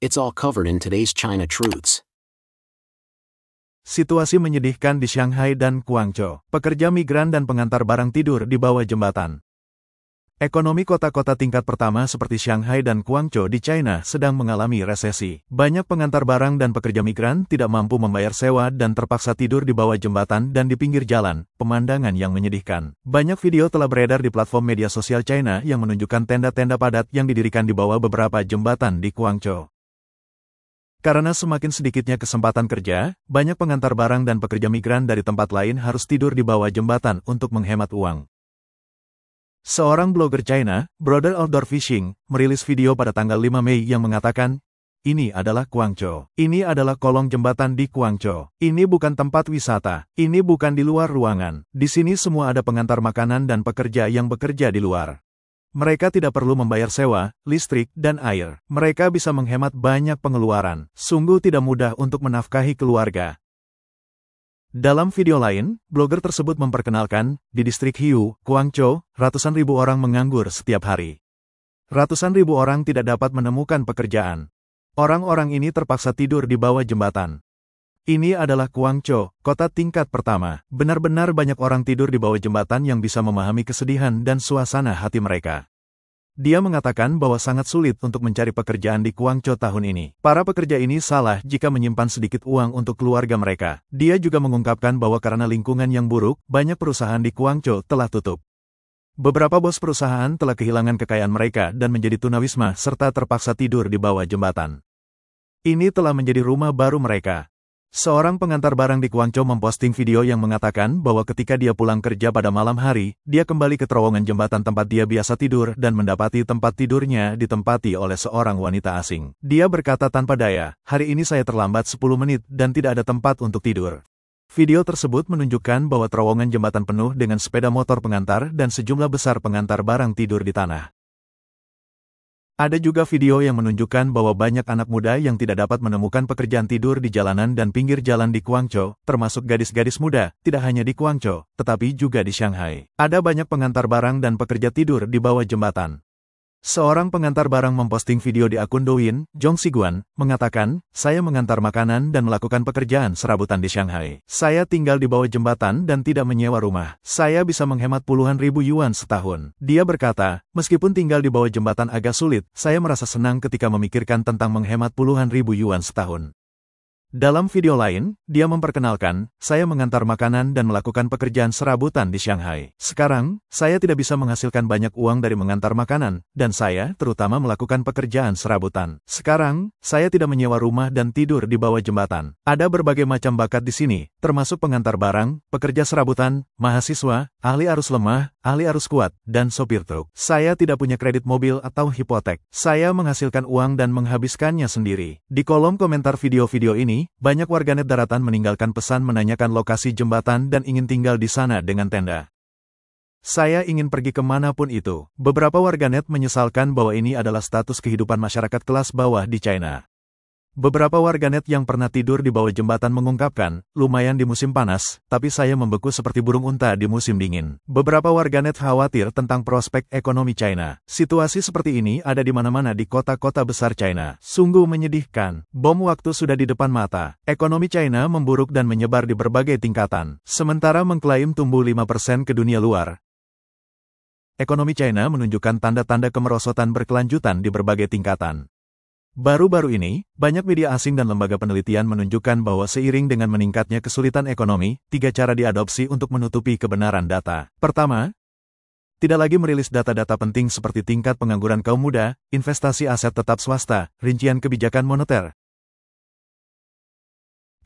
It's all covered in today's China Truths. Situasi menyedihkan di Shanghai dan Guangzhou. Pekerja migran dan pengantar barang tidur di bawah jembatan. Ekonomi kota-kota tingkat pertama seperti Shanghai dan Guangzhou di China sedang mengalami resesi. Banyak pengantar barang dan pekerja migran tidak mampu membayar sewa dan terpaksa tidur di bawah jembatan dan di pinggir jalan, pemandangan yang menyedihkan. Banyak video telah beredar di platform media sosial China yang menunjukkan tenda-tenda padat yang didirikan di bawah beberapa jembatan di Guangzhou. Karena semakin sedikitnya kesempatan kerja, banyak pengantar barang dan pekerja migran dari tempat lain harus tidur di bawah jembatan untuk menghemat uang. Seorang blogger China, Brother Outdoor Fishing, merilis video pada tanggal 5 Mei yang mengatakan, "Ini adalah Guangzhou. Ini adalah kolong jembatan di Guangzhou. Ini bukan tempat wisata. Ini bukan di luar ruangan. Di sini semua ada pengantar makanan dan pekerja yang bekerja di luar. Mereka tidak perlu membayar sewa, listrik, dan air. Mereka bisa menghemat banyak pengeluaran. Sungguh tidak mudah untuk menafkahi keluarga." Dalam video lain, blogger tersebut memperkenalkan, di distrik Hiu, Guangzhou, ratusan ribu orang menganggur setiap hari. Ratusan ribu orang tidak dapat menemukan pekerjaan. Orang-orang ini terpaksa tidur di bawah jembatan. Ini adalah Guangzhou, kota tingkat pertama. Benar-benar banyak orang tidur di bawah jembatan yang bisa memahami kesedihan dan suasana hati mereka. Dia mengatakan bahwa sangat sulit untuk mencari pekerjaan di Guangzhou tahun ini. Para pekerja ini salah jika menyimpan sedikit uang untuk keluarga mereka. Dia juga mengungkapkan bahwa karena lingkungan yang buruk, banyak perusahaan di Guangzhou telah tutup. Beberapa bos perusahaan telah kehilangan kekayaan mereka dan menjadi tunawisma serta terpaksa tidur di bawah jembatan. Ini telah menjadi rumah baru mereka. Seorang pengantar barang di Guangzhou memposting video yang mengatakan bahwa ketika dia pulang kerja pada malam hari, dia kembali ke terowongan jembatan tempat dia biasa tidur dan mendapati tempat tidurnya ditempati oleh seorang wanita asing. Dia berkata tanpa daya, "Hari ini saya terlambat 10 menit dan tidak ada tempat untuk tidur." Video tersebut menunjukkan bahwa terowongan jembatan penuh dengan sepeda motor pengantar dan sejumlah besar pengantar barang tidur di tanah. Ada juga video yang menunjukkan bahwa banyak anak muda yang tidak dapat menemukan pekerjaan tidur di jalanan dan pinggir jalan di Guangzhou, termasuk gadis-gadis muda, tidak hanya di Guangzhou, tetapi juga di Shanghai. Ada banyak pengantar barang dan pekerja tidur di bawah jembatan. Seorang pengantar barang memposting video di akun Douyin, Zhong Siguan, mengatakan, "Saya mengantar makanan dan melakukan pekerjaan serabutan di Shanghai. Saya tinggal di bawah jembatan dan tidak menyewa rumah. Saya bisa menghemat puluhan ribu yuan setahun." Dia berkata, "Meskipun tinggal di bawah jembatan agak sulit, saya merasa senang ketika memikirkan tentang menghemat puluhan ribu yuan setahun." Dalam video lain, dia memperkenalkan, "Saya mengantar makanan dan melakukan pekerjaan serabutan di Shanghai. Sekarang, saya tidak bisa menghasilkan banyak uang dari mengantar makanan, dan saya terutama melakukan pekerjaan serabutan. Sekarang, saya tidak menyewa rumah dan tidur di bawah jembatan. Ada berbagai macam bakat di sini, termasuk pengantar barang, pekerja serabutan, mahasiswa, ahli arus lemah, ahli arus kuat, dan sopir truk. Saya tidak punya kredit mobil atau hipotek. Saya menghasilkan uang dan menghabiskannya sendiri." Di kolom komentar video-video ini, banyak warganet daratan meninggalkan pesan menanyakan lokasi jembatan dan ingin tinggal di sana dengan tenda. "Saya ingin pergi kemanapun itu." Beberapa warganet menyesalkan bahwa ini adalah status kehidupan masyarakat kelas bawah di China. Beberapa warganet yang pernah tidur di bawah jembatan mengungkapkan, "Lumayan di musim panas, tapi saya membeku seperti burung unta di musim dingin." Beberapa warganet khawatir tentang prospek ekonomi China. Situasi seperti ini ada di mana-mana di kota-kota besar China. Sungguh menyedihkan. Bom waktu sudah di depan mata. Ekonomi China memburuk dan menyebar di berbagai tingkatan. Sementara mengklaim tumbuh 5% ke dunia luar, ekonomi China menunjukkan tanda-tanda kemerosotan berkelanjutan di berbagai tingkatan. Baru-baru ini, banyak media asing dan lembaga penelitian menunjukkan bahwa seiring dengan meningkatnya kesulitan ekonomi, 3 cara diadopsi untuk menutupi kebenaran data. Pertama, tidak lagi merilis data-data penting seperti tingkat pengangguran kaum muda, investasi aset tetap swasta, rincian kebijakan moneter.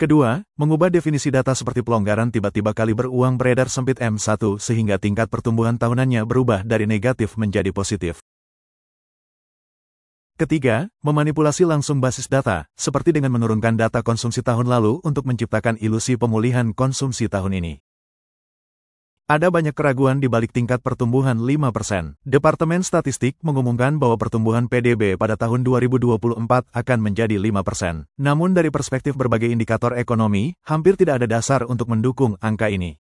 Kedua, mengubah definisi data seperti pelonggaran tiba-tiba kaliber uang beredar sempit M1 sehingga tingkat pertumbuhan tahunannya berubah dari negatif menjadi positif. Ketiga, memanipulasi langsung basis data, seperti dengan menurunkan data konsumsi tahun lalu untuk menciptakan ilusi pemulihan konsumsi tahun ini. Ada banyak keraguan di balik tingkat pertumbuhan 5%. Departemen Statistik mengumumkan bahwa pertumbuhan PDB pada tahun 2024 akan menjadi 5%. Namun dari perspektif berbagai indikator ekonomi, hampir tidak ada dasar untuk mendukung angka ini.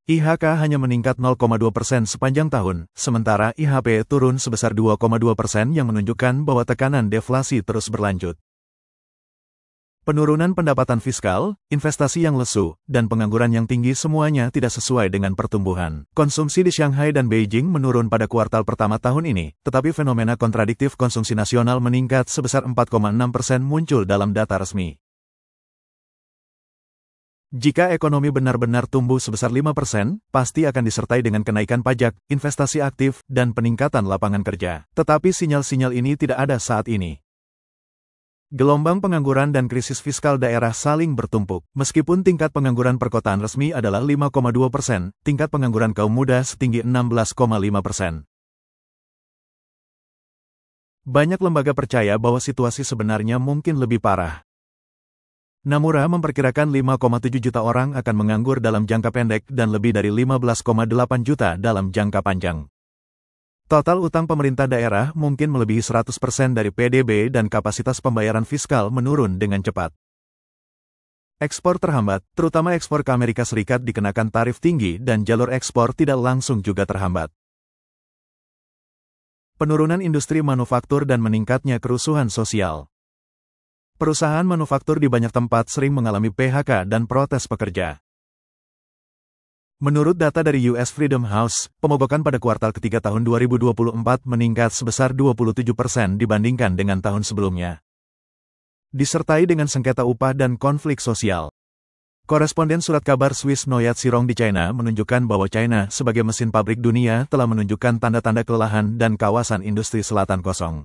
IHK hanya meningkat 0,2% sepanjang tahun, sementara IHP turun sebesar 2,2% yang menunjukkan bahwa tekanan deflasi terus berlanjut. Penurunan pendapatan fiskal, investasi yang lesu, dan pengangguran yang tinggi semuanya tidak sesuai dengan pertumbuhan. Konsumsi di Shanghai dan Beijing menurun pada kuartal pertama tahun ini, tetapi fenomena kontradiktif konsumsi nasional meningkat sebesar 4,6% muncul dalam data resmi. Jika ekonomi benar-benar tumbuh sebesar 5%, pasti akan disertai dengan kenaikan pajak, investasi aktif, dan peningkatan lapangan kerja. Tetapi sinyal-sinyal ini tidak ada saat ini. Gelombang pengangguran dan krisis fiskal daerah saling bertumpuk. Meskipun tingkat pengangguran perkotaan resmi adalah 5,2%, tingkat pengangguran kaum muda setinggi 16,5%. Banyak lembaga percaya bahwa situasi sebenarnya mungkin lebih parah. Nomura memperkirakan 5,7 juta orang akan menganggur dalam jangka pendek dan lebih dari 15,8 juta dalam jangka panjang. Total utang pemerintah daerah mungkin melebihi 100% dari PDB dan kapasitas pembayaran fiskal menurun dengan cepat. Ekspor terhambat, terutama ekspor ke Amerika Serikat dikenakan tarif tinggi dan jalur ekspor tidak langsung juga terhambat. Penurunan industri manufaktur dan meningkatnya kerusuhan sosial. Perusahaan manufaktur di banyak tempat sering mengalami PHK dan protes pekerja. Menurut data dari US Freedom House, pemogokan pada kuartal ketiga tahun 2024 meningkat sebesar 27% dibandingkan dengan tahun sebelumnya. Disertai dengan sengketa upah dan konflik sosial. Koresponden surat kabar Swiss Noyat Sirong di China menunjukkan bahwa China sebagai mesin pabrik dunia telah menunjukkan tanda-tanda kelelahan dan kawasan industri selatan kosong.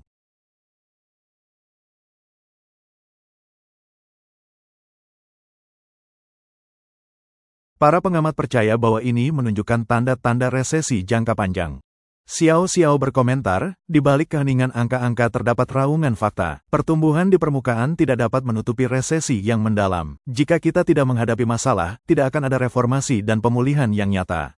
Para pengamat percaya bahwa ini menunjukkan tanda-tanda resesi jangka panjang. Xiao Xiao berkomentar, di balik keheningan angka-angka terdapat raungan fakta. Pertumbuhan di permukaan tidak dapat menutupi resesi yang mendalam. Jika kita tidak menghadapi masalah, tidak akan ada reformasi dan pemulihan yang nyata.